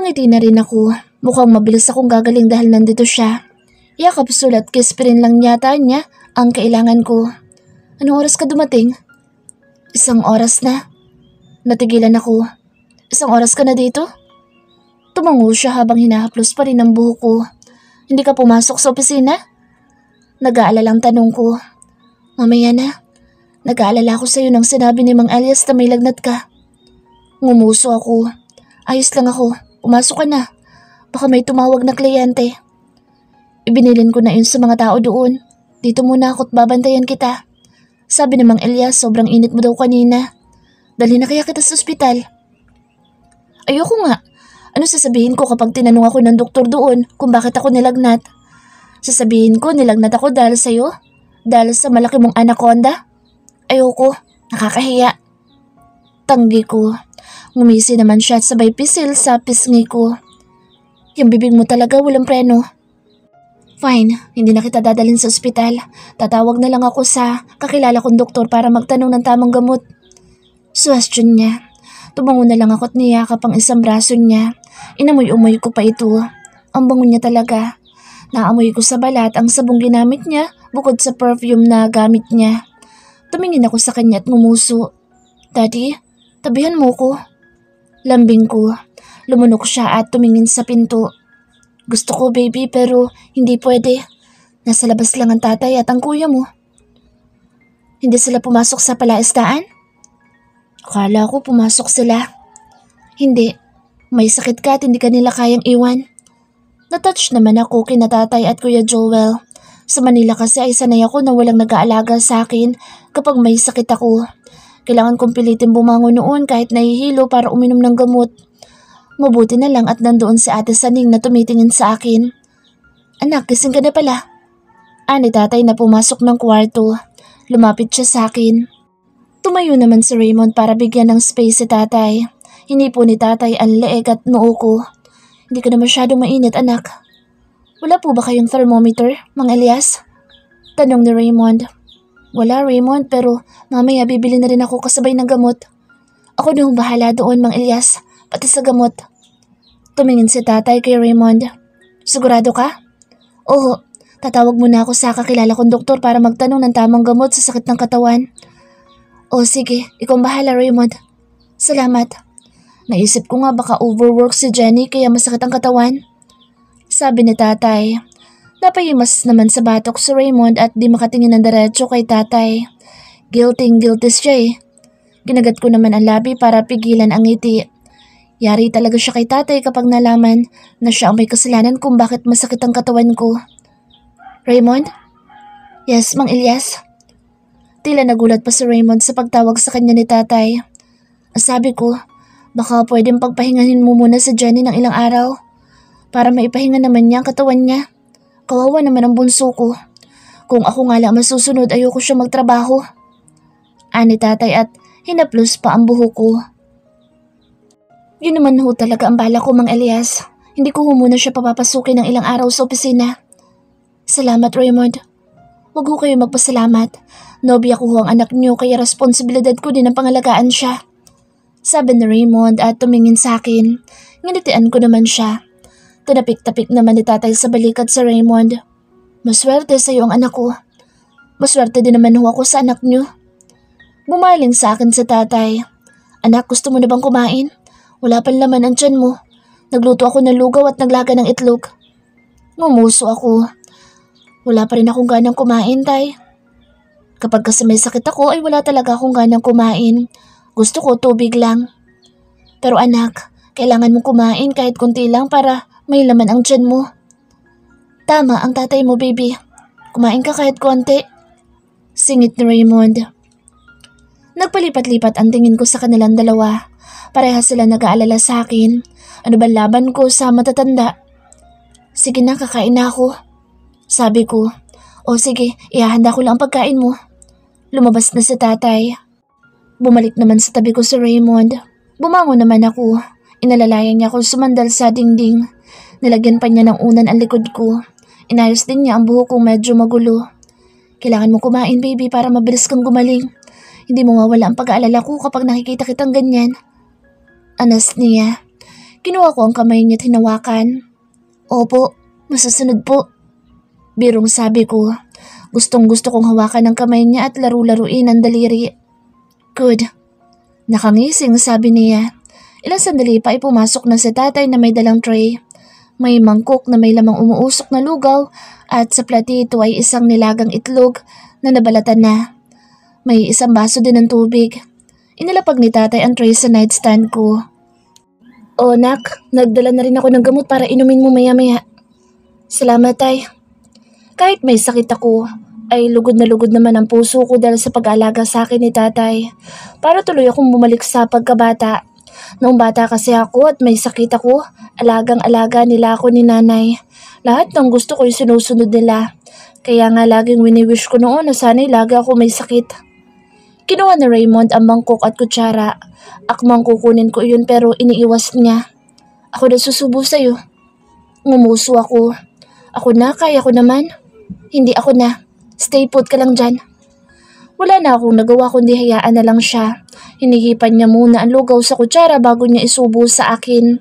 Napangiti na rin ako. Mukhang mabilis akong gagaling dahil nandito siya. Yakap, sulat, kispirin lang yata niya ang kailangan ko. Anong oras ka dumating? 1 oras na. Natigilan ako. 1 oras ka na dito? Tumango siya habang hinahaplos pa rin ang buhok ko. Hindi ka pumasok sa opisina? Nag-aalalang tanong ko. Mamaya na. Nag-aalala ako sa'yo nang sinabi ni Mang Elias na may lagnat ka. Ngumuso ako. Ayos lang ako. Pumasok ka na. Baka may tumawag na kliyente. Ibinilin ko na yun sa mga tao doon. Dito muna ako't babantayan kita. Sabi ni Mang Elias, sobrang init mo daw kanina. Dali na kaya kita sa ospital. Ayoko nga. Ano sasabihin ko kapag tinanong ako ng doktor doon kung bakit ako nilagnat? Sasabihin ko nilagnat ako dahil sa'yo? Dahil sa malaki mong anaconda? Ayoko. Nakakahiya. Tanggi ko. Ngumisi naman siya at sabay pisil sa pisngi ko. Yung bibig mo talaga walang preno. Fine, hindi na kita dadalhin sa ospital. Tatawag na lang ako sa kakilala kong doktor para magtanong ng tamang gamot. Suwestyon niya. Tumango na lang ako at niyakap ang isang braso niya. Inamoy-umoy ko pa ito. Ang bango niya talaga. Naamoy ko sa balat ang sabong ginamit niya bukod sa perfume na gamit niya. Tumingin ako sa kanya at ngumuso. Daddy, tabihan mo ko. Lambing ko. Lumunok siya at tumingin sa pinto. Gusto ko baby pero hindi pwede. Nasa labas lang ang tatay at ang kuya mo. Hindi sila pumasok sa palaisdaan? Akala ko pumasok sila. Hindi. May sakit ka at hindi ka nila kayang iwan. Natouch naman ako kina tatay at kuya Joel. Sa Manila kasi ay sanay ako na walang nag-aalaga sa akin kapag may sakit ako. Kailangan kong pilitin bumangon noon kahit nahihilo para uminom ng gamot. Mabuti na lang at nandoon si Ate Saning na tumitingin sa akin. Anak, gising ka na pala. Ani tatay na pumasok ng kwarto. Lumapit siya sa akin. Tumayo naman si Raymond para bigyan ng space si tatay. Hinipo ni tatay ang leeg at noo ko. Hindi ka na masyadong mainit, anak. Wala po ba kayong thermometer, Mang Elias? Tanong ni Raymond. Wala, Raymond, pero mamaya bibili na rin ako kasabay ng gamot. Ako na bahala doon, Mang Elias, pati sa gamot. Tumingin si tatay kay Raymond. Sigurado ka? Oo, tatawag muna ako sa kakilala kong doktor para magtanong ng tamang gamot sa sakit ng katawan. O sige, ikaw bahala Raymond. Salamat. Naisip ko nga baka overwork si Jenny kaya masakit ang katawan. Sabi ni tatay. Napayimas naman sa batok si Raymond at di makatingin ng diretso kay tatay. Guilty siya eh. Ginagat ko naman ang labi para pigilan ang ngiti. Yari talaga siya kay tatay kapag nalaman na siya ang may kasalanan kung bakit masakit ang katawan ko. Raymond? Yes, Mang Elias? Tila nagulat pa si Raymond sa pagtawag sa kanya ni tatay. Sabi ko, baka pwedeng pagpahingahin mo muna si Jenny ng ilang araw para maipahinga naman niya ang katawan niya. Kawawa naman ang bunso ko. Kung ako nga lang masusunod, ayoko siya magtrabaho. Ani tatay at hinaplos pa ang buhok ko. Yun naman ho talaga ang bala ko, Mang Elias. Hindi ko muna siya papapasukin ng ilang araw sa opisina. Salamat, Raymond. Huwag ho kayo magpasalamat. Nobya ko ho ang anak niyo kaya responsibilidad ko din ang pangalagaan siya. Sabi ni Raymond at tumingin sa akin. Nginitian ko naman siya. Tinapik-tapik naman ni tatay sa balikat sa Raymond. Maswerte sa iyo ang anak ko. Maswerte din naman ho ako sa anak niyo. Bumaling sa akin si tatay. Anak, gusto mo na bang kumain? Wala pang laman ang tiyan mo. Nagluto ako ng lugaw at naglaga ng itlog. Ngumuso ako. Wala pa rin akong ganang kumain, tay. Kapag kasi may sakit ako ay wala talaga akong ganang kumain. Gusto ko tubig lang. Pero anak, kailangan mong kumain kahit kunti lang para may laman ang tiyan mo. Tama ang tatay mo, baby. Kumain ka kahit konti. Singit ni Raymond. Nagpalipat-lipat ang tingin ko sa kanilang dalawa. Parehas sila nag-aalala sa akin. Ano ba laban ko sa matatanda? Sige na, kakain na ako. Sabi ko. O sige, ihahanda ko lang ang pagkain mo. Lumabas na si tatay. Bumalik naman sa tabi ko si Raymond. Bumangon naman ako. Inalalayan niya akong sumandal sa dingding. Nilagyan pa niya ng unan ang likod ko. Inayos din niya ang buhok kong medyo magulo. Kailangan mo kumain, baby, para mabilis kang gumaling. Hindi mo mawala ang pag-aalala ko kapag nakikita kitang ganyan. Anas niya. Kinuha ko ang kamay niya at hinawakan. Opo, masusunod po. Birong sabi ko. Gustong gusto kong hawakan ang kamay niya at laru-laruin ang daliri. Good. Nakangising sabi niya. Ilang sandali pa ay pumasok na si tatay na may dalang tray. May mangkok na may lamang umuusok na lugaw at sa platito ay isang nilagang itlog na nabalatan na. May isang baso din ng tubig. Inilapag ni tatay ang tray sa nightstand ko. O nak, nagdala na rin ako ng gamot para inumin mo maya-maya. Salamat tay. Kahit may sakit ako, ay lugod na lugod naman ang puso ko dahil sa pag-aalaga sa akin ni tatay. Para tuloy akong bumalik sa pagkabata. Noong bata kasi ako at may sakit ako, alagang-alaga nila ako ni nanay. Lahat ng gusto ko ay sinusunod nila. Kaya nga laging wini-wish ko noon na sana'y lagi ako may sakit. Kinuha ni Raymond ang mangkok at kutsara. Akmang kukunin ko iyon pero iniiwas niya. Ako na susubo sa'yo. Ngumuso ako. Ako na, kaya ko naman. Hindi ako na. Stay put ka lang dyan. Wala na akong nagawa kundi hayaan na lang siya. Hinihipan niya muna ang lugaw sa kutsara bago niya isubo sa akin.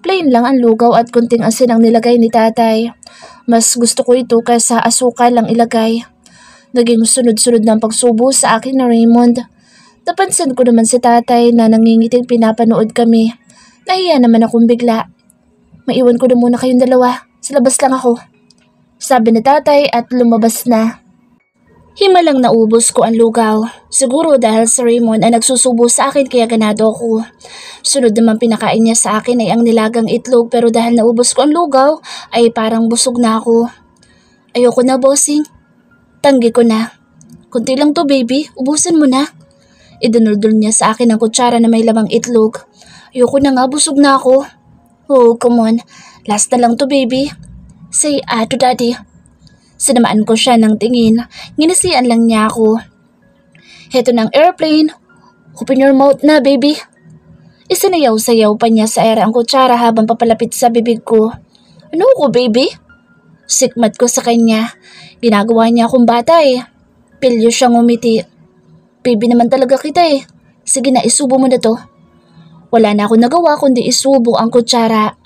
Plain lang ang lugaw at kunting asin ang nilagay ni tatay. Mas gusto ko ito kaysa asukal lang ilagay. Naging sunod-sunod ng pagsubo sa akin na Raymond. Napansin ko naman si tatay na nangingiting pinapanood kami. Nahiya naman akong bigla. Maiwan ko na muna kayong dalawa. Sa labas lang ako. Sabi ni tatay at lumabas na. Himalang naubos ko ang lugaw. Siguro dahil si Raymond ay nagsusubo sa akin kaya ganado ako. Sunod naman pinakain niya sa akin ay ang nilagang itlog pero dahil naubos ko ang lugaw ay parang busog na ako. Ayoko na bossing. Tanggi ko na. Kunti lang to baby, ubusin mo na. Idinurdol niya sa akin ang kutsara na may lamang itlog. Ayoko na nga, busog na ako. Oh, come on. Last na lang to baby. Say to daddy. Sinamaan ko siya ng tingin. Nginisian lang niya ako. Heto ng airplane. Open your mouth na baby. Isinayaw-sayaw pa niya sa ere ang kutsara habang papalapit sa bibig ko. Ano ko baby? Sikmat ko sa kanya. Ginagawa niya akong bata eh. Pilyo siyang umiti. Baby naman talaga kita eh. Sige na, isubo mo na to. Wala na ako nagawa kundi isubo ang kutsara.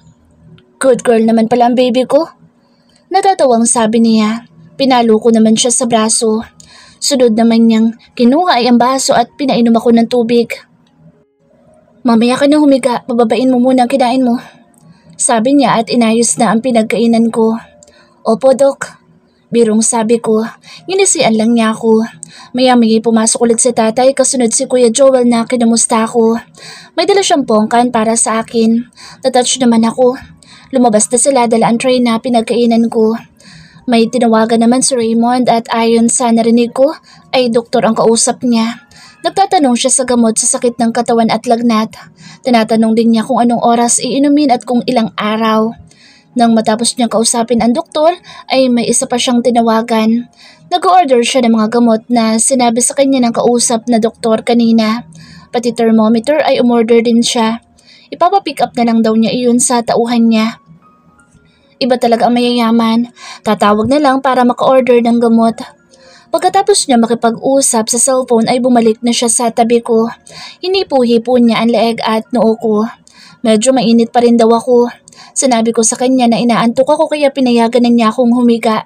Good girl naman pala ang baby ko. Natatawang sabi niya. Pinalo ko naman siya sa braso. Sunod naman niyang kinuha ay ang baso at pinainom ako ng tubig. Mamaya ka na humiga, pababain mo muna ang kinain mo. Sabi niya at inayos na ang pinagkainan ko. Opo dok. Birong sabi ko. Ginisian lang niya ako. Maya-maya pumasok ulit si tatay kasunod si Kuya Joel na kinamusta ako. May dala siyang pongkan para sa akin. Natouch naman ako. Lumabas na sila dala ang tray na pinagkainan ko. May tinawagan naman si Raymond at ayon sa narinig ko ay doktor ang kausap niya. Nagtatanong siya sa gamot sa sakit ng katawan at lagnat. Tinatanong din niya kung anong oras iinumin at kung ilang araw. Nang matapos niyang kausapin ang doktor ay may isa pa siyang tinawagan. Nag-order siya ng mga gamot na sinabi sa kanya ng kausap na doktor kanina. Pati thermometer ay umorder din siya. Ipapapick up na lang daw niya iyon sa tauhan niya. Iba talaga ang mayayaman. Tatawag na lang para maka-order ng gamot. Pagkatapos niya makipag-usap sa cellphone ay bumalik na siya sa tabi ko. Hinipo-hipo niya ang leeg at noo ko. Medyo mainit pa rin daw ako. Sinabi ko sa kanya na inaantok ako kaya pinayagan na niya akong humiga.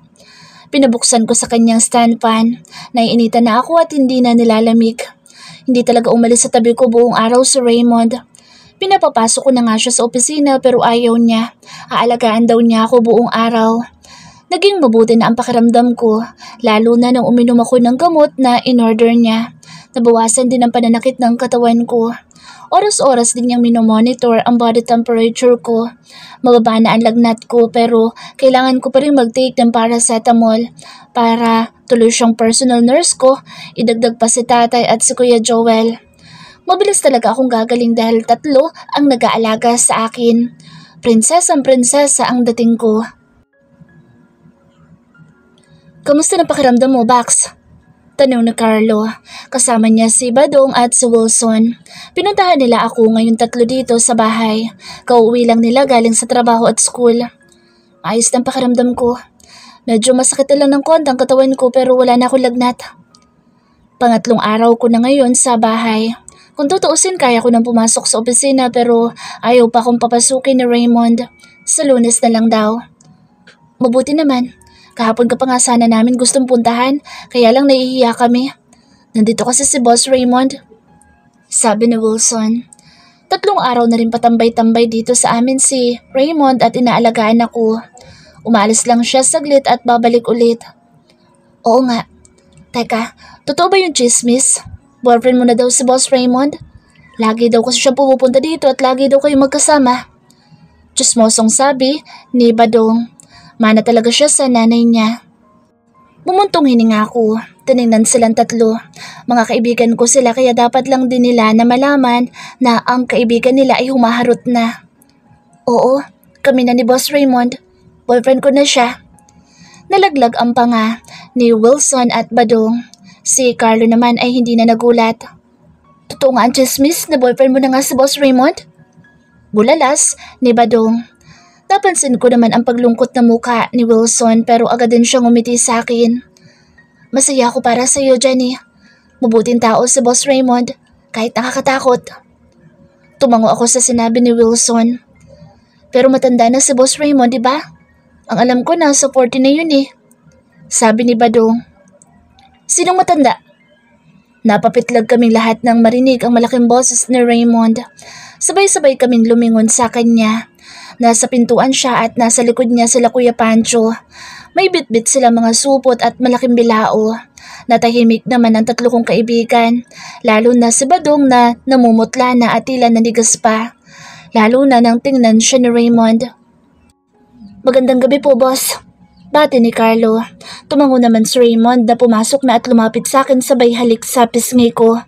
Pinabuksan ko sa kanyang stand fan. Naiinitan na ako at hindi na nilalamig. Hindi talaga umalis sa tabi ko buong araw si Raymond. Pinapapasok ko na nga siya sa opisina pero ayaw niya. Aalagaan daw niya ako buong araw. Naging mabuti na ang pakiramdam ko, lalo na nang uminom ako ng gamot na in-order niya. Nabawasan din ang pananakit ng katawan ko. Oras-oras din niyang minomonitor ang body temperature ko. Mababa na ang lagnat ko pero kailangan ko pa rin mag-take ng paracetamol para tuloy siyang personal nurse ko, idagdag pa si tatay at si Kuya Joel. Mabilis talaga akong gagaling dahil 3 ang nag-aalaga sa akin. Prinsesang-prinsesa ang dating ko. Kamusta na pakiramdam mo, Bax? Tanong ni Carlo. Kasama niya si Badong at si Wilson. Pinuntahan nila ako ngayong 3 dito sa bahay. Kauwi lang nila galing sa trabaho at school. Ayos ng pakiramdam ko. Medyo masakit na lang ng konti ang katawan ko pero wala na akong lagnat. Pangatlong araw ko na ngayon sa bahay. Kung tutuusin, kaya ko nang pumasok sa opisina pero ayaw pa akong papasukin ni Raymond. Sa Lunes na lang daw. Mabuti naman. Kahapon ka pa nga sana namin gustong puntahan, kaya lang nahihiya kami. Nandito kasi si Boss Raymond. Sabi ni Wilson. 3 araw na rin patambay-tambay dito sa amin si Raymond at inaalagaan ako. Umalis lang siya saglit at babalik ulit. Oo nga. Teka, totoo ba yung chismis? Boyfriend mo na daw si Boss Raymond? Lagi daw kasi siya pumupunta dito at lagi daw kayo magkasama. Chismosong sabi ni Badong. Mana talaga siya sa nanay niya. Bumuntong hininga ako. Tinignan silang 3. Mga kaibigan ko sila kaya dapat lang din nila na malaman na ang kaibigan nila ay humaharot na. Oo, kami na ni Boss Raymond. Boyfriend ko na siya. Nalaglag ang panga ni Wilson at Badong. Si Carlo naman ay hindi na nagulat. Totoo nga ang chismis na boyfriend mo na nga si Boss Raymond? Bulalas ni Badong. Napansin ko naman ang paglungkot na muka ni Wilson pero agad din siyang umiti sa akin. Masaya ako para sa iyo, Jenny. Mabuting tao si Boss Raymond, kahit nakakatakot. Tumango ako sa sinabi ni Wilson. Pero matanda na si Boss Raymond, di ba? Ang alam ko nasa 40 na yun eh. Sabi ni Badong. Sinong matanda? Napapitlag kaming lahat nang marinig ang malaking boses ni Raymond. Sabay-sabay kaming lumingon sa kanya. Nasa pintuan siya at nasa likod niya sila Kuya Pancho. May bitbit sila mga supot at malaking bilao. Natahimik naman ang 3 kong kaibigan, lalo na si Badong na namumutla na at tila nanigas pa. Lalo na nang tingnan siya ni Raymond. Magandang gabi po, boss. Bati ni Carlo. Tumango naman si Raymond na pumasok na at lumapit sa akin sabay halik sa pisngi ko.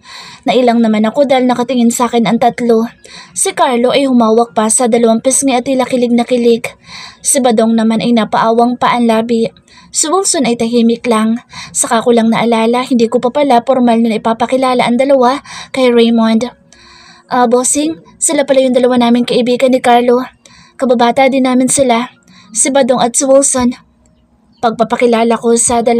Nailang naman ako dahil nakatingin sa akin ang 3. Si Carlo ay humawak pa sa 2 pisngi at tila kilig na kilig. Si Badong naman ay napaawang pa ang labi. Si Wilson ay tahimik lang. Saka ko lang naalala, hindi ko pa pala formal na ipapakilala ang 2 kay Raymond. Bossing, sila pala yung 2 naming kaibigan ni Carlo. Kababata din namin sila, si Badong at si Wilson. Pagpapakilala ko sa 2,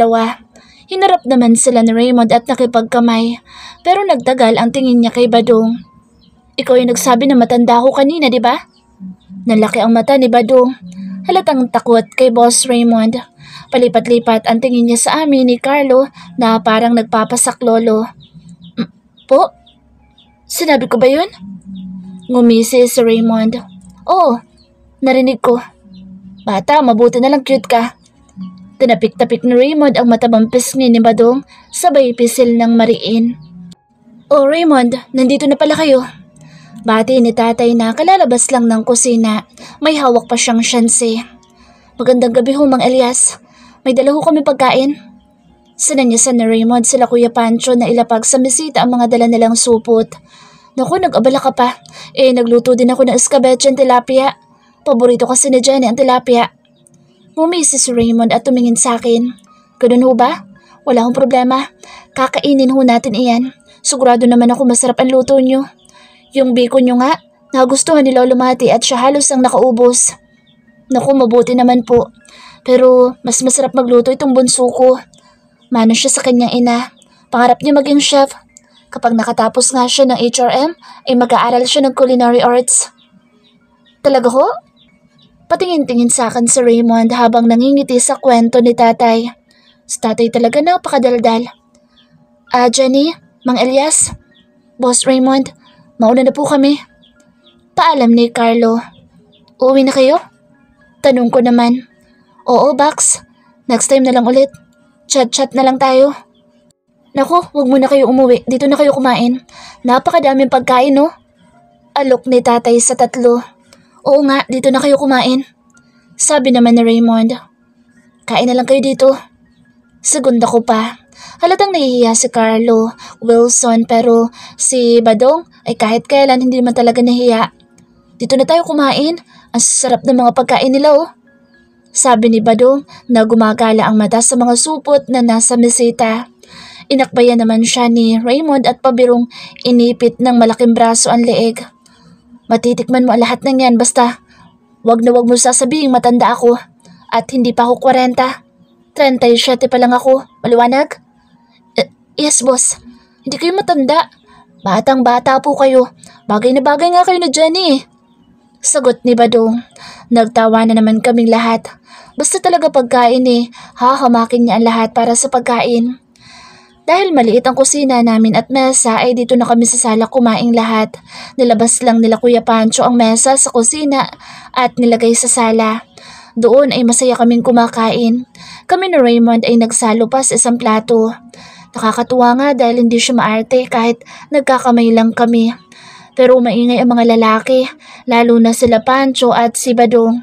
hinarap naman sila ni Raymond at nakipagkamay, pero nagtagal ang tingin niya kay Badong. Ikaw yung nagsabi na matanda ako kanina, di ba? Nalaki ang mata ni Badong. Halatang takot kay Boss Raymond. Palipat-lipat ang tingin niya sa amin ni Carlo na parang nagpapasaklolo. Po? Sinabi ko ba yun? Ngumisi si Raymond. Oo, narinig ko. Bata, mabuti na lang cute ka. Tinapik-tapik ni Raymond ang matabang pisngi ni Badong, sabay pisil ng mariin. Oh Raymond, nandito na pala kayo. Bati ni tatay na kalalabas lang ng kusina, may hawak pa siyang syanse. Magandang gabi ho, Mang Elias. May dala ho kami pagkain. Sinanyasan ni Raymond sila Kuya Pancho na ilapag sa mesita ang mga dala nilang supot. Naku, nag-abala ka pa. Nagluto din ako ng escabeche and tilapia. Paborito kasi ni Jenny ang tilapia. Ngumisi si Raymond at tumingin sa akin. Ganun ho ba? Wala akong problema. Kakainin ho natin iyan. Sigurado naman ako masarap ang luto nyo. Yung bacon nyo nga, nagustuhan ni Lolo Mati at siya halos ang nakaubos. Naku, mabuti naman po. Pero mas masarap magluto itong bunso ko. Mano siya sa kanyang ina. Pangarap niya maging chef. Kapag nakatapos nga siya ng HRM, ay mag-aaral siya ng culinary arts. Talaga ho? Patingin-tingin sa akin si Raymond habang nangingiti sa kwento ni tatay. Si tatay talaga napakadaldal. Jenny, Mang Elias, Boss Raymond, mauna na po kami. Paalam ni Carlo. Uuwi na kayo? Tanong ko naman. Oo, Bax. Next time na lang ulit. Chat-chat na lang tayo. Naku, huwag muna kayo umuwi. Dito na kayo kumain. Napakadaming pagkain, no? Alok ni tatay sa 3. Oo nga, dito na kayo kumain. Sabi naman ni Raymond. Kain na lang kayo dito. Segunda ko pa. Halatang nahihiya si Carlo, Wilson, pero si Badong ay kahit kailan hindi naman talaga nahiya. Dito na tayo kumain. Ang sarap ng mga pagkain nila, oh. Sabi ni Badong na gumagala ang mata sa mga supot na nasa mesita. Inakbayan naman siya ni Raymond at pabirong inipit ng malaking braso ang leeg. Matitikman mo ang lahat ng yan basta wag na wag mo sasabihing matanda ako at hindi pa ako 40. 37 pa lang ako. Maliwanag? Yes, boss. Hindi kayo matanda. Batang-bata po kayo. Bagay na bagay nga kayo na Jenny. Sagot ni Badong. Nagtawa na naman kaming lahat. Basta talaga pagkain hahamakin niya ang lahat para sa pagkain. Dahil maliit ang kusina namin at mesa ay dito na kami sa sala kumaing lahat. Nilabas lang nila Kuya Pancho ang mesa sa kusina at nilagay sa sala. Doon ay masaya kaming kumakain. Kami ni Raymond ay nagsalo pa sa isang plato. Nakakatuwa nga dahil hindi siya maarte kahit nagkakamay lang kami. Pero maingay ang mga lalaki, lalo na sila Pancho at si Badong.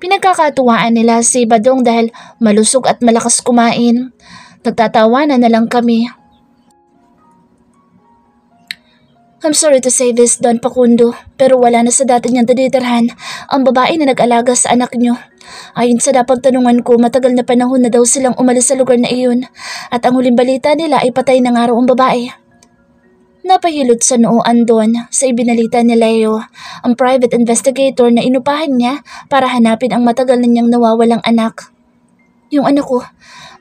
Pinagkakatuwaan nila si Badong dahil malusog at malakas kumain. Nagtatawanan na lang kami. I'm sorry to say this, Don Facundo, pero wala na sa dati niyang tinitirhan ang babae na nag-alaga sa anak niyo. Ayon sa napagtanungan ko, matagal na panahon na daw silang umalis sa lugar na iyon at ang huling balita nila ay patay ng araw ang babae. Napahilot sa noo Andon sa ibinalita ni Leo, ang private investigator na inupahan niya para hanapin ang matagal na niyang nawawalang anak. Yung anak ko,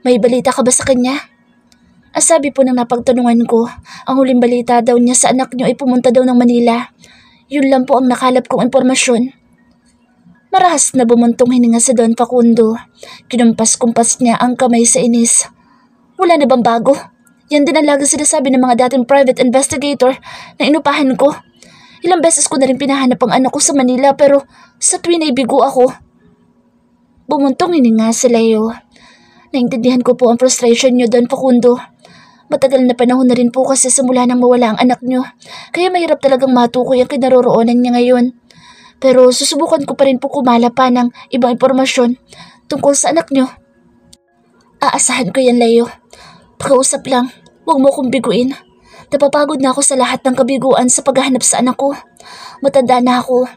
may balita ka ba sa kanya? Sabi po ng napagtanungan ko, ang huling balita daw niya sa anak niyo ay pumunta daw ng Manila. Yun lang po ang nakalap kong impormasyon. Marahas na bumuntong hininga si Don Facundo. Kinumpas-kumpas niya ang kamay sa inis. Wala na bang bago? Yan din ang lagi sinasabi ng mga dating private investigator na inupahan ko. Ilang beses ko na rin pinahanap ang anak ko sa Manila pero sa tuwin ay bigo ako. Bumuntong hininga si Leo. Naintindihan ko po ang frustration niyo, Don Facundo. Matagal na panahon na rin po kasi simula nang mawala ang anak niyo. Kaya mahirap talagang matukoy ang kinaroroonan niya ngayon. Pero susubukan ko pa rin po kumala pa ng ibang impormasyon tungkol sa anak niyo. Aasahan ko yan, Leo. Pakiusap lang, huwag mo akong biguin. Napapagod na ako sa lahat ng kabiguan sa paghahanap sa anak ko. Matanda na ako.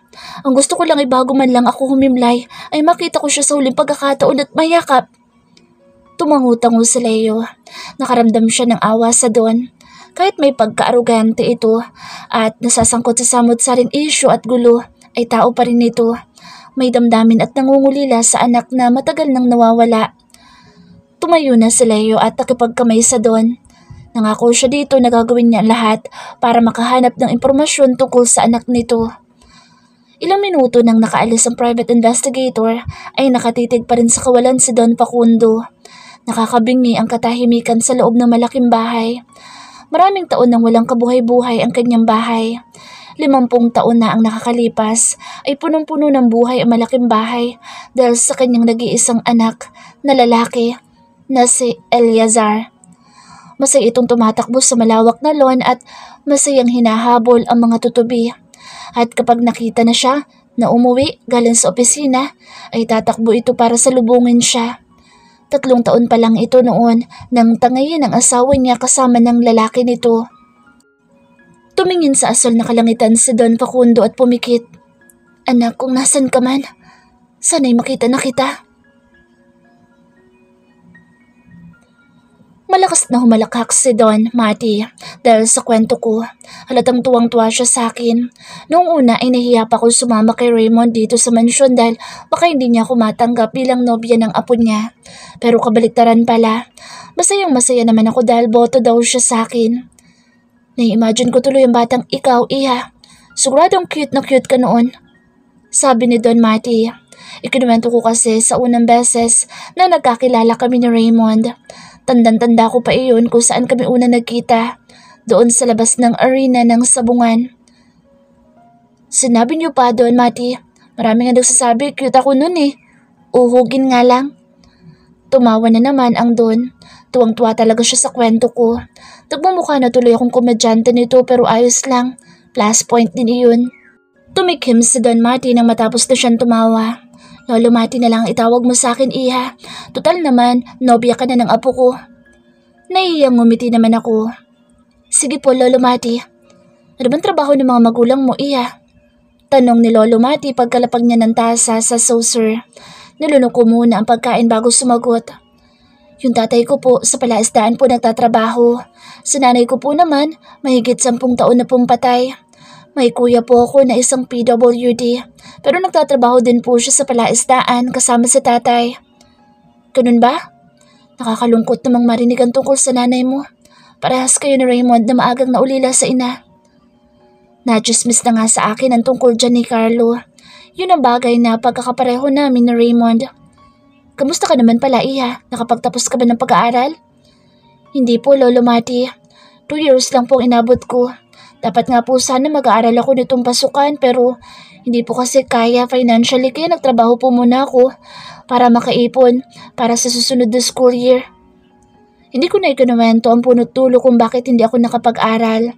Ang gusto ko lang ay bago man lang ako humimlay ay makita ko siya sa huling pagkakataon at mayakap. Tumangu-tango si Leo. Nakaramdam siya ng awa sa Don. Kahit may pagka-arugante ito at nasasangkot sa samot-saring issue at gulo, ay tao pa rin ito. May damdamin at nangungulila sa anak na matagal nang nawawala. Tumayo na si Leo at nakipagkamay sa Don. Nangako siya dito na gagawin niya lahat para makahanap ng impormasyon tungkol sa anak nito. Ilang minuto nang nakaalis ang private investigator ay nakatitig pa rin sa kawalan si Don Facundo. Nakakabingi ang katahimikan sa loob ng malaking bahay. Maraming taon nang walang kabuhay-buhay ang kanyang bahay. 50 taon na ang nakakalipas ay punong-puno ng buhay ang malaking bahay dahil sa kanyang nag-iisang anak na lalaki na si Eleazar. Masaya itong tumatakbo sa malawak na lawn at masayang hinahabol ang mga tutubi. At kapag nakita na siya na umuwi galing sa opisina ay tatakbo ito para salubungin siya. 3 taon pa lang ito noon nang tangayin ang asawa niya kasama ng lalaki nito. Tumingin sa asol na kalangitan si Don Facundo at pumikit. Anak, kung nasan ka man, sana'y makita na kita. Malakas na humalakhak si Don Mati dahil sa kwento ko. Halatang tuwang-tuwa siya sa akin. Noong una ay nahiya pa ako sumama kay Raymond dito sa mansyon dahil baka hindi niya ako matanggap bilang nobya ng apo niya. Pero kabaliktaran pala. Masayang-masaya naman ako dahil boto daw siya sa akin. Nai-imagine ko tuloy ang batang ikaw, Iha. Siguradong cute na cute ka noon. Sabi ni Don Mati. Ikinuwento ko kasi sa unang beses na nagkakilala kami ni Raymond. Tandang-tanda ko pa iyon kung saan kami una nagkita. Doon sa labas ng arena ng sabungan. Sinabi niyo pa doon, Mati. Marami nga nagsasabi, cute ako nun Uhugin nga lang. Tumawa na naman ang Don. Tuwang-tuwa talaga siya sa kwento ko. Nagmumukha na tuloy akong komedyante nito pero ayos lang. Plus point din iyon. Tumikim si Don Mati nang matapos na siyang tumawa. Lolo Mati na lang itawag mo sa akin, Iha. Total naman, nobya ka na ng apo ko. Naiyang ngumiti naman ako. Sige po, Lolo Mati. Ano bang trabaho ng mga magulang mo, Iha? Tanong ni Lolo Mati pagkalapag niya ng tasa sa saucer. Nilunok ko muna ang pagkain bago sumagot. Yung tatay ko po sa palaisdaan po nagtatrabaho. Sa nanay ko po naman, mahigit 10 taon na pong patay. May kuya po ako na isang PWD, pero nagtatrabaho din po siya sa palaisdaan kasama sa tatay. Ganun ba? Nakakalungkot namang marinig ang tungkol sa nanay mo. Parehas kayo ni Raymond na maagang naulila sa ina. Nadismiss na nga sa akin ang tungkol dyan ni Carlo. Yun ang bagay na pagkakapareho namin ni Raymond. Kamusta ka naman pala, Iha? Nakapagtapos ka ba ng pag-aaral? Hindi po, Lolo Mati. 2 years lang pong inabot ko. Dapat nga po sana mag-aaral ako nitong pasukan pero hindi po kasi kaya financially kaya nagtrabaho po muna ako para makaipon para sa susunod na school year. Hindi ko na ikinuwento ang punot dulo kung bakit hindi ako nakapag-aral.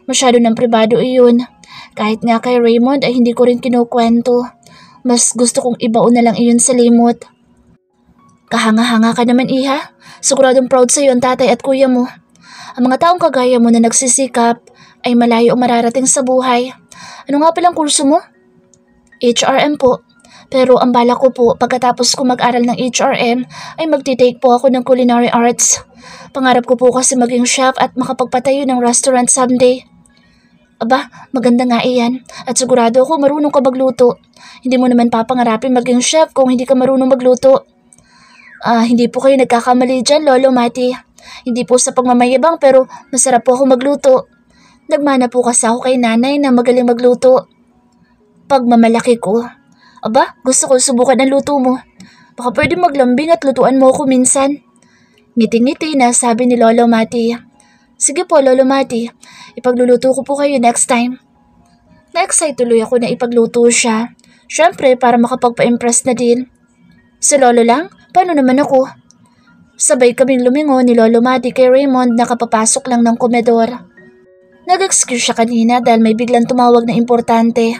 Masyado ng pribado iyon. Kahit nga kay Raymond ay hindi ko rin kinukwento. Mas gusto kong ibaon na lang iyon sa limot. Kahanga-hanga ka naman, Iha. Siguradong proud sa'yo ang tatay at kuya mo. Ang mga taong kagaya mo na nagsisikap ay malayo o mararating sa buhay. Ano nga palang kurso mo? HRM po. Pero ang bala ko po pagkatapos ko mag-aral ng HRM ay magtitake po ako ng culinary arts. Pangarap ko po kasi maging chef at makapagpatayo ng restaurant someday. Aba, maganda nga iyan. At sigurado ako marunong ka magluto. Hindi mo naman papangarapin maging chef kung hindi ka marunong magluto. Hindi po kayo nagkakamali dyan, Lolo Mati. Hindi po sa pagmamayabang pero masarap po ako magluto. Nagmana po kasi ako kay nanay na magaling magluto. Pagmamalaki ko. Aba, gusto ko subukan ang luto mo. Baka pwede maglambing at lutuan mo ako minsan. Ngiti-ngiti na sabi ni Lolo Mati. Sige po, Lolo Mati. Ipagluluto ko po kayo next time. Na-excite tuloy ako na ipagluto siya. Siyempre, para makapagpa-impress na din. Si Lolo lang? Paano naman ako? Sabay kaming lumingon ni Lolo Mati kay Raymond na kapapasok lang ng komedor. Nag-excuse siya kanina dahil may biglang tumawag na importante.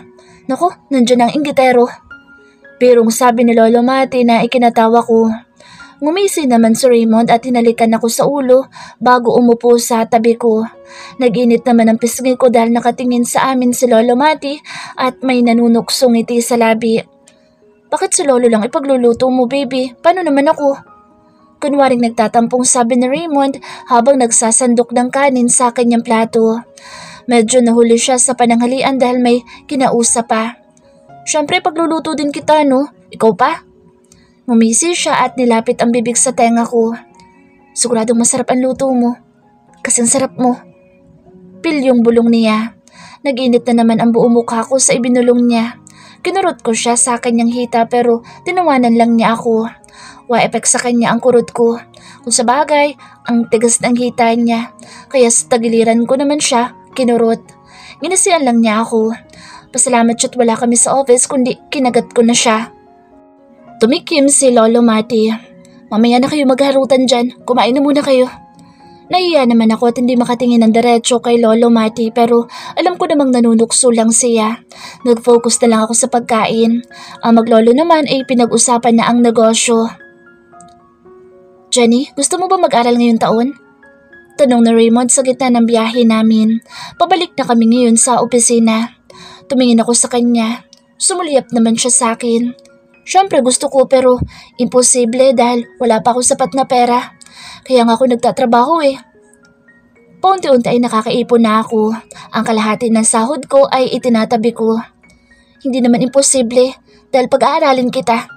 Naku, nandiyan ang inggitero. Pirong sabi ni Lolo Mati na ikinatawa ko. Ngumisi naman si Raymond at hinalikan ako sa ulo bago umupo sa tabi ko. Nag-init naman ang pisngi ko dahil nakatingin sa amin si Lolo Mati at may nanunuksong ngiti sa labi. Bakit si Lolo lang ipagluluto mo, baby? Paano naman ako? Kunwaring nagtatampong sabi ni Raymond habang nagsasandok ng kanin sa kanyang plato. Medyo nahuli siya sa pananghalian dahil may kinausap pa. Siyempre pagluluto din kita, no? Ikaw pa? Ngumisi siya at nilapit ang bibig sa tenga ko. Siguradong masarap ang luto mo. Kasing sarap mo. Pilyong bulong niya. Nag-init na naman ang buong mukha ko sa ibinulong niya. Kinurot ko siya sa kanyang hita pero tinawanan lang niya ako. Wa-epek sa kanya ang kurot ko. Kung sa bagay, ang tigas ng hita niya. Kaya sa tagiliran ko naman siya, kinurot. Ginasiyan lang niya ako. Pasalamat siya't wala kami sa office kundi kinagat ko na siya. Tumikim si Lolo Mati. Mamaya na kayo magharutan dyan. Kumain na muna kayo. Nahiya naman ako at hindi makatingin ng diretso kay Lolo Mati pero alam ko namang nanunukso lang siya. Nag-focus na lang ako sa pagkain. Ang maglolo naman ay pinag-usapan na ang negosyo. Jenny, gusto mo ba mag-aral ngayong taon? Tanong na Raymond sa gitna ng biyahe namin. Pabalik na kami ngayon sa opisina. Tumingin ako sa kanya. Sumuliyap naman siya sa akin. Siyempre gusto ko pero imposible dahil wala pa akong sapat na pera. Kaya nga ako nagtatrabaho eh. Paunti-unti ay nakakaipon na ako. Ang kalahati ng sahod ko ay itinatabi ko. Hindi naman imposible dahil pag-aaralin kita.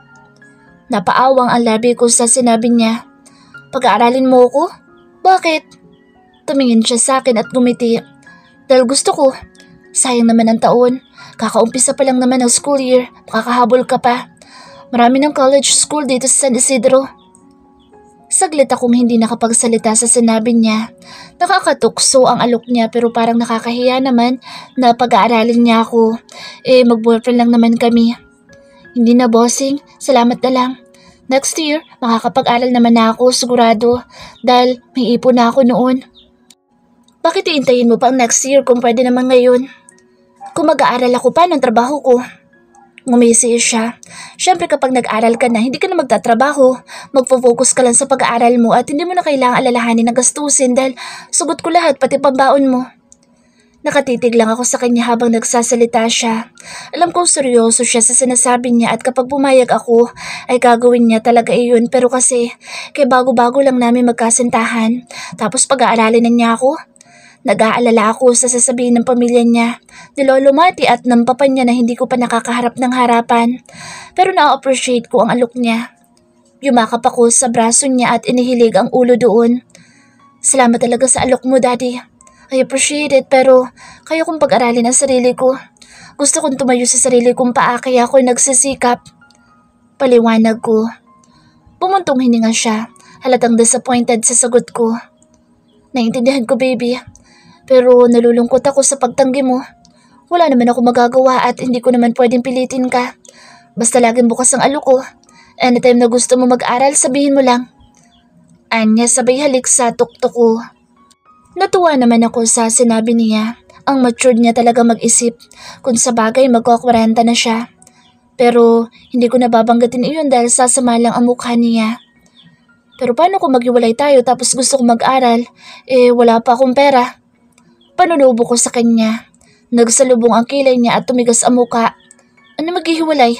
Napaawang ang labi ko sa sinabi niya. Pag-aaralin mo ako? Bakit? Tumingin siya sa akin at gumiti. Dahil gusto ko. Sayang naman ang taon. Kakaumpisa pa lang naman ang school year. Makakahabol ka pa. Marami ng college school dito sa San Isidro. Saglit akong hindi nakapagsalita sa sinabi niya. Nakakatukso ang alok niya pero parang nakakahiya naman na pag-aaralin niya ako. Mag-boyfriend lang naman kami. Hindi na bossing, salamat na lang. Next year, makakapag-aral naman na ako sigurado dahil may ipon na ako noon. Bakit iintayin mo pa ang next year kung pwede naman ngayon? Kung mag-aaral ako pa ng trabaho ko. Ngumisi siya. Siyempre kapag nag-aral ka na, hindi ka na magtatrabaho. Magpo-focus ka lang sa pag-aaral mo at hindi mo na kailangang alalahanin ng gastusin dahil sugot ko lahat pati pambaon mo. Nakatitig lang ako sa kanya habang nagsasalita siya. Alam kong seryoso siya sa sinasabi niya at kapag pumayag ako ay gagawin niya talaga iyon pero kasi kay bago-bago lang namin magkasintahan tapos pag-aaralin na niya ako. Nag-aalala ako sa sasabihin ng pamilya niya, ni Lolo Mati at ng papa niya na hindi ko pa nakakaharap ng harapan. Pero na-appreciate ko ang alok niya. Yumakap ako sa braso niya at inihilig ang ulo doon. Salamat talaga sa alok mo, Daddy. I appreciate it pero kaya kong pag-aralin ang sarili ko. Gusto kong tumayo sa sarili kong paa kaya ako nagsisikap. Paliwanag ko. Bumuntong hininga siya, halatang disappointed sa sagot ko. Naiintindihan ko baby, pero nalulungkot ako sa pagtanggi mo. Wala naman ako magagawa at hindi ko naman pwedeng pilitin ka. Basta laging bukas ang alo ko. Anytime na gusto mo mag-aral, sabihin mo lang. Anya sabay halik sa tuktok ko. Natuwa naman ako sa sinabi niya. Ang matured niya talaga mag-isip. Kung sa bagay magko-40 na siya. Pero hindi ko nababanggatin iyon dahil sasama lang ang mukha niya. Pero paano kung maghiwalay tayo tapos gusto ko mag-aral? Wala pa akong pera. Panunubo ko sa kanya. Nagsalubong ang kilay niya at tumigas ang muka. Ano maghihiwalay?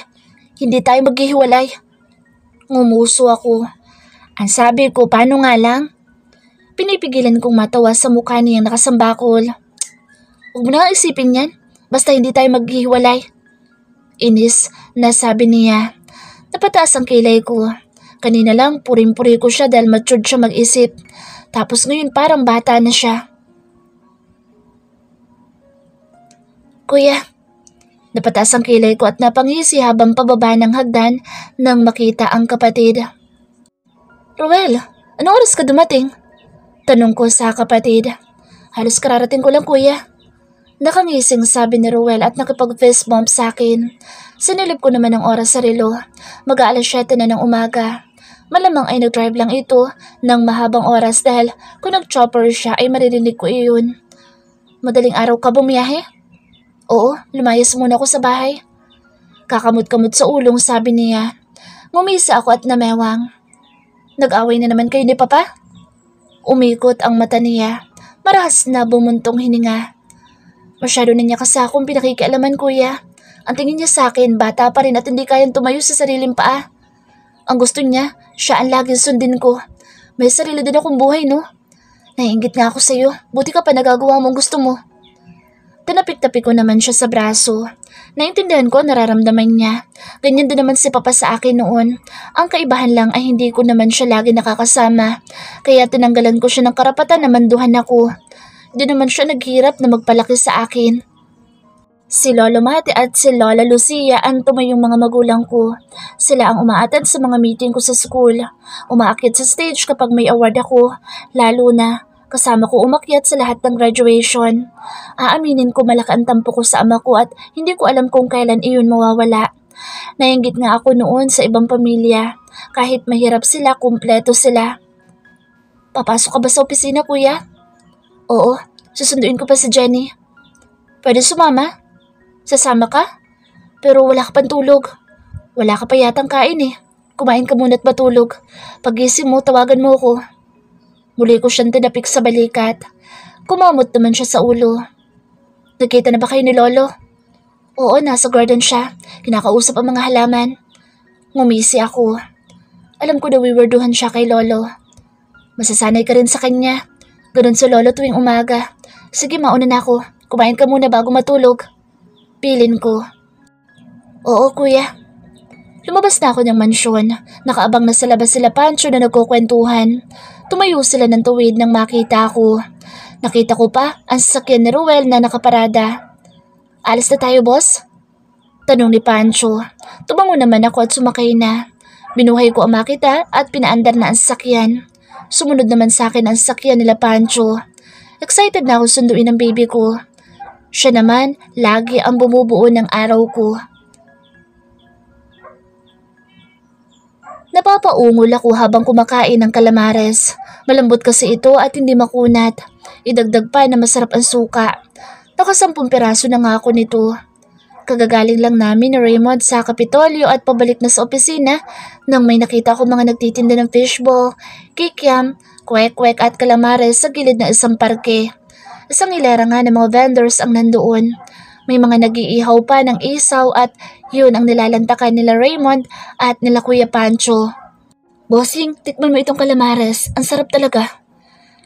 Hindi tayo maghihiwalay. Ngumuso ako. Ang sabi ko, paano nga lang? Pinipigilan kong matawa sa mukha niyang nakasambakol. Huwag mo na nga isipin yan. Basta hindi tayo maghihiwalay. Inis na sabi niya. Napataas ang kilay ko. Kanina lang puring-puri ko siya dahil matured siya mag-isip. Tapos ngayon parang bata na siya. Kuya, napataas ang kilay ko at napangisi habang pababa ng hagdan nang makita ang kapatid. Ruel, anong oras ka dumating? Tanong ko sa kapatid. Halos kararating ko lang kuya. Nakangising sabi ni Ruel at nakipag-fist bump sa akin. Sinilip ko naman ang oras sa relo. Mag-aalas 7 na ng umaga. Malamang ay nag-drive lang ito ng mahabang oras dahil kung nag-chopper siya ay maririnig ko iyon. Madaling araw ka bumiyahe? Oo, lumayas muna ako sa bahay. Kakamot-kamot sa ulong sabi niya. Ngumisa ako at namewang. Nag-away na naman kayo ni Papa? Umikot ang mata niya. Marahas na bumuntong hininga. Masyado na niya kasi akong pinakikialaman kuya. Ang tingin niya sa akin, bata pa rin at hindi kayang tumayo sa sariling paa. Ang gusto niya, siya ang laging sundin ko. May sarili din akong buhay no? Naiinggit nga ako sa'yo. Buti ka pa nagagawa mo ang gusto mo. Tinapik-tapik ko naman siya sa braso. Naintindihan ko ang nararamdaman niya. Ganyan din naman si Papa sa akin noon. Ang kaibahan lang ay hindi ko naman siya lagi nakakasama. Kaya tinanggalan ko siya ng karapatan na manduhan ako. Hindi naman siya naghirap na magpalaki sa akin. Si Lolo Mate at si Lola Lucia ang tumayong mga magulang ko. Sila ang umaatid sa mga meeting ko sa school. Umaakit sa stage kapag may award ako. Lalo na kasama ko umakyat sa lahat ng graduation. Aaminin ko malaki ang tampo ko sa ama ko at hindi ko alam kung kailan iyon mawawala. Nainggit nga ako noon sa ibang pamilya. Kahit mahirap sila, kumpleto sila. Papasok ka ba sa opisina kuya? Oo, susunduin ko pa si Jenny. Pwede sumama? Sasama ka? Pero wala ka pang tulog. Wala ka pa yatang kain eh. Kumain ka muna at matulog. Pagising mo, tawagan mo ako. Muli ko siyang tinapik sa balikat. Kumamot naman siya sa ulo. Nagkita na ba kayo ni Lolo? Oo, nasa garden siya. Kinakausap ang mga halaman. Ngumisi ako. Alam ko na wiwerduhan siya kay Lolo. Masasanay ka rin sa kanya. Ganun si Lolo tuwing umaga. Sige, mauna na ako. Kumain ka muna bago matulog. Pilin ko. Oo, kuya. Lumabas na ako ng mansyon. Nakaabang na sa labas sila Pancho na nagkukwentuhan. Tumayo sila ng tuwid nang makita ako. Nakita ko pa ang sasakyan ni Ruel na nakaparada. Alis na tayo, boss? Tanong ni Pancho. Tumango naman ako at sumakay na. Binuhay ko ang makita at pinaandar na ang sasakyan. Sumunod naman sa akin ang sasakyan nila Pancho. Excited na ako sunduin ang baby ko. Siya naman, lagi ang bumubuo ng araw ko. Napapaungol ako habang kumakain ng calamares. Malambot kasi ito at hindi makunat. Idagdag pa na masarap ang suka. Nakasampung piraso na nga ako nito. Kagagaling lang namin ni Raymond sa Kapitolyo at pabalik na sa opisina nang may nakita ko mga nagtitinda ng fishball, kikiam, kwek-kwek at calamares sa gilid ng isang parke. Isang hilera nga ng mga vendors ang nandoon. May mga nag-iihaw pa ng isaw at yun ang nilalantakan nila Raymond at nila Kuya Pancho. Bossing, tikman mo itong calamares. Ang sarap talaga.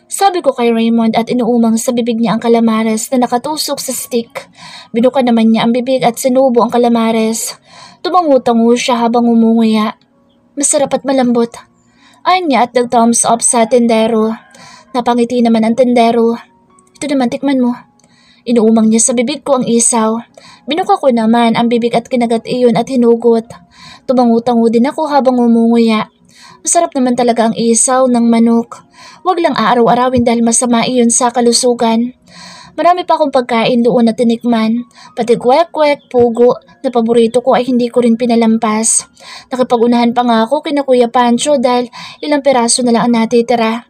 Sabi ko kay Raymond at inuumang sa bibig niya ang calamares na nakatusok sa stick. Binuka naman niya ang bibig at sinubo ang calamares. Tumangu-tango siya habang umunguya. Masarap at malambot. Ayon niya at nag-thumbs up sa tendero. Napangiti naman ang tendero. Ito naman, tikman mo. Inuumang niya sa bibig ko ang isaw. Binuka ko naman ang bibig at kinagat iyon at hinugot. Tumangu-tangu din ako habang umunguya. Masarap naman talaga ang isaw ng manok. Huwag lang aaraw-arawin dahil masama iyon sa kalusugan. Marami pa akong pagkain doon na tinikman. Pati kwek-kwek, pugo, na paborito ko ay hindi ko rin pinalampas. Nakipag-unahan pa nga ako kina Kuya Pancho dahil ilang peraso na lang ang natitira.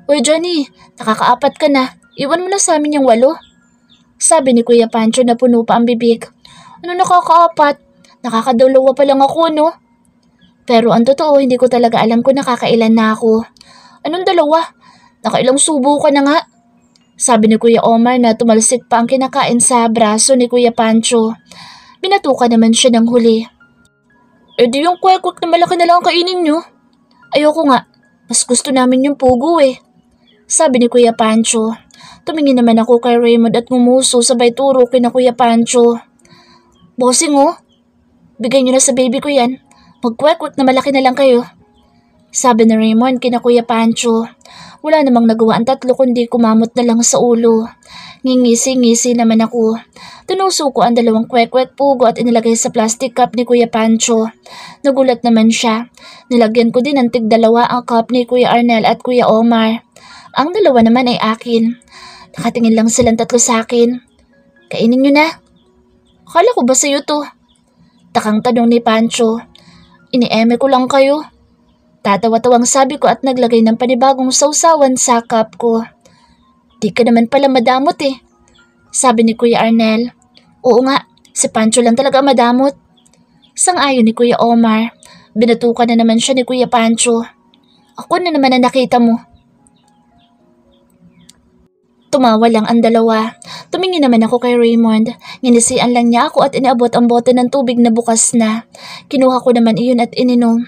Uy Johnny, nakakaapat ka na. Iwan mo na sa amin yung 8. Sabi ni Kuya Pancho na puno pa ang bibig. Ano nakakaapat? Nakakadalawa pa lang ako, no? Pero ang totoo, hindi ko talaga alam kung nakakailan na ako. Anong dalawa? Nakailang subo ka na nga. Sabi ni Kuya Omar na tumalsik pa ang kinakain sa braso ni Kuya Pancho. Binatuka naman siya ng huli. Di yung kwek-kwek na malaki na lang ang kainin nyo. Ayoko nga, mas gusto namin yung pugo eh. Sabi ni Kuya Pancho. Tumingin naman ako kay Raymond at ngumuso sabay turo kina Kuya Pancho. Bossing oh, bigay nyo na sa baby ko yan. Magkwek-kwek na malaki na lang kayo. Sabi ni Raymond kina Kuya Pancho. Wala namang nagawa ang tatlo kundi kumamot na lang sa ulo. Ngingisi-ngisi naman ako. Tinuso ko ang 2 kwek-kwek pugo at inilagay sa plastic cup ni Kuya Pancho. Nagulat naman siya. Nilagyan ko din ng tig-2 ang cup ni Kuya Arnel at Kuya Omar. Ang 2 naman ay akin. Nakatingin lang silang 3 sa akin. Kainin nyo na. Akala ko ba sa'yo to? Takang tanong ni Pancho. Ini-eme ko lang kayo. Tatawa-tawang sabi ko at naglagay ng panibagong sausawan sa cup ko. Di ka naman pala madamot eh. Sabi ni Kuya Arnel. Oo nga, si Pancho lang talaga madamot. Sang-ayon ni Kuya Omar. Binatukan na naman siya ni Kuya Pancho. Ako na naman ang nakita mo. Tumawa lang ang 2. Tumingin naman ako kay Raymond. Nginisian lang niya ako at inaabot ang bote ng tubig na bukas na. Kinuha ko naman iyon at ininom.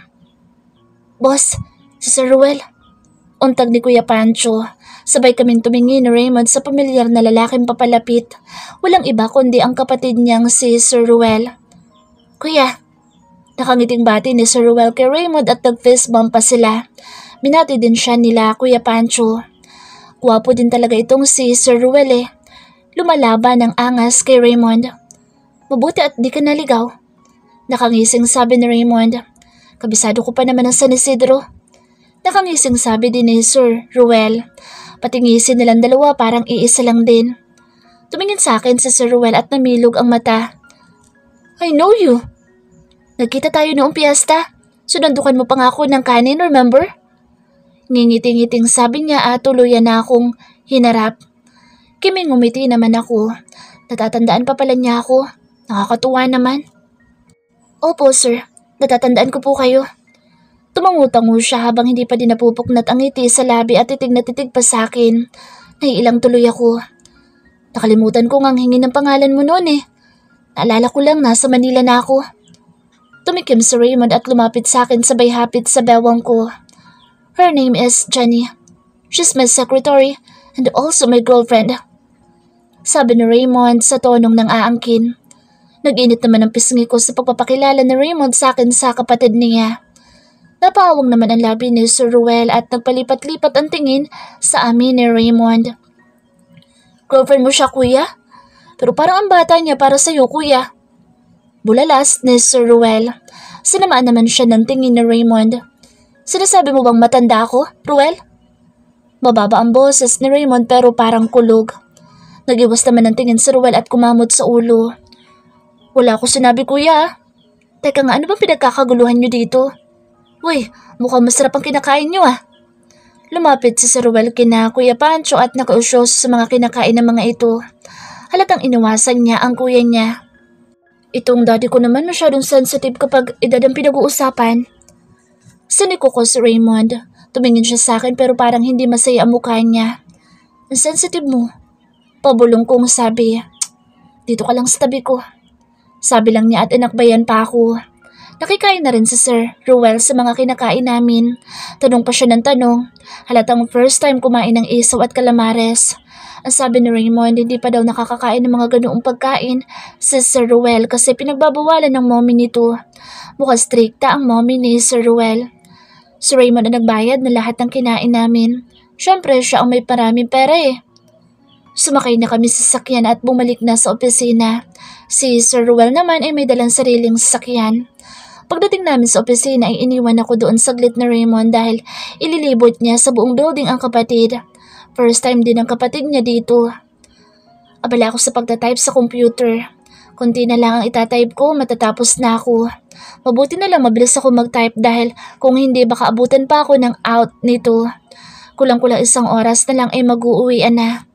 Boss, si Sir Ruel. Untag ni Kuya Pancho. Sabay kaming tumingin ni Raymond sa pamilyar na lalaking papalapit. Walang iba kundi ang kapatid niyang si Sir Ruel. Kuya, nakangiting bati ni Sir Ruel kay Raymond at nag-fist bump pa sila. Binati din siya nila Kuya Pancho. Gwapo din talaga itong si Sir Ruel eh. Lumalaban ng angas kay Raymond. Mabuti at di ka naligaw. Nakangising sabi ni Raymond. Kabisado ko pa naman ang San Isidro. Nakangising sabi din ni Sir Ruel. Patingisin nilang 2 parang iisa lang din. Tumingin sa akin si Sir Ruel at namilog ang mata. I know you. Nagkita tayo noong piyesta. Sunandukan mo pa nga ako ng kanin, remember? Ngingiting-ngiting sabi niya at tuluyan na akong hinarap. Kiming ngumiti naman ako. Natatandaan pa pala niya ako. Nakakatuwa naman. Opo sir. Natatandaan ko po kayo. Tumangu-tangu siya habang hindi pa din napupuknat ang ngiti sa labi at titig na titig pa sa akin. Naiilang tuloy ako. Nakalimutan ko ngang hingin ng pangalan mo noon eh. Naalala ko lang nasa Manila na ako. Tumikim si Raymond at lumapit sa akin sabay hapit sa bewang ko. Her name is Jenny. She's my secretary and also my girlfriend. Sabi ni Raymond sa tonong ng aangkin. Nag-init naman ang pisngi ko sa pagpapakilala ni Raymond sa akin sa kapatid niya. Napawang naman ang labi ni Sir Ruel at nagpalipat-lipat ang tingin sa amin ni Raymond. Girlfriend mo siya, kuya? Pero parang ang bata niya para sa'yo, kuya. Bulalas ni Sir Ruel. Sinamaan naman siya ng tingin ni Raymond. Sinasabi mo bang matanda ako, Ruel? Mababa ang boses ni Raymond pero parang kulog. Nag-iwas naman ng tingin si Ruel at kumamot sa ulo. Wala ko sinabi, kuya. Teka nga, ano bang pinagkakaguluhan niyo dito? Uy, mukhang masarap ang kinakain niyo ah. Lumapit si Sir Ruel kina Kuya Pancho at nakausyoso sa mga kinakain ng mga ito. Halatang iniwasan niya ang kuya niya. Itong daddy ko naman masyadong sensitive kapag edad ang pinag-uusapan. Siniko ko si Raymond. Tumingin siya sa akin pero parang hindi masaya ang mukha niya. Ang sensitive mo. Pabulong kong sabi. Dito ka lang sa tabi ko. Sabi lang niya at inakbayan pa ako. Nakikain na rin si Sir Ruel sa mga kinakain namin. Tanong pa siya ng tanong. Halatang first time kumain ng isaw at calamares. Ang sabi ni Raymond, hindi pa daw nakakakain ng mga ganoong pagkain si Sir Ruel kasi pinagbabawalan ng mommy nito. Mukhang strikta ang mommy ni Sir Ruel. Si Raymond ang nagbayad na lahat ng kinain namin. Siyempre, siya ang may maraming pera eh. Sumakay na kami sa sasakyan at bumalik na sa opisina. Si Sir Ruel naman ay may dalang sariling sasakyan. Pagdating namin sa opisina ay iniwan ako doon saglit na Raymond dahil ililibot niya sa buong building ang kapatid. First time din ang kapatid niya dito. Abala ako sa pagtatype sa computer. Kunti na lang ang itatype ko, matatapos na ako. Mabuti na lang mabilis ako mag-type dahil kung hindi baka abutan pa ako ng out nito. Kulang-kulang 1 oras na lang ay mag-uuwian na.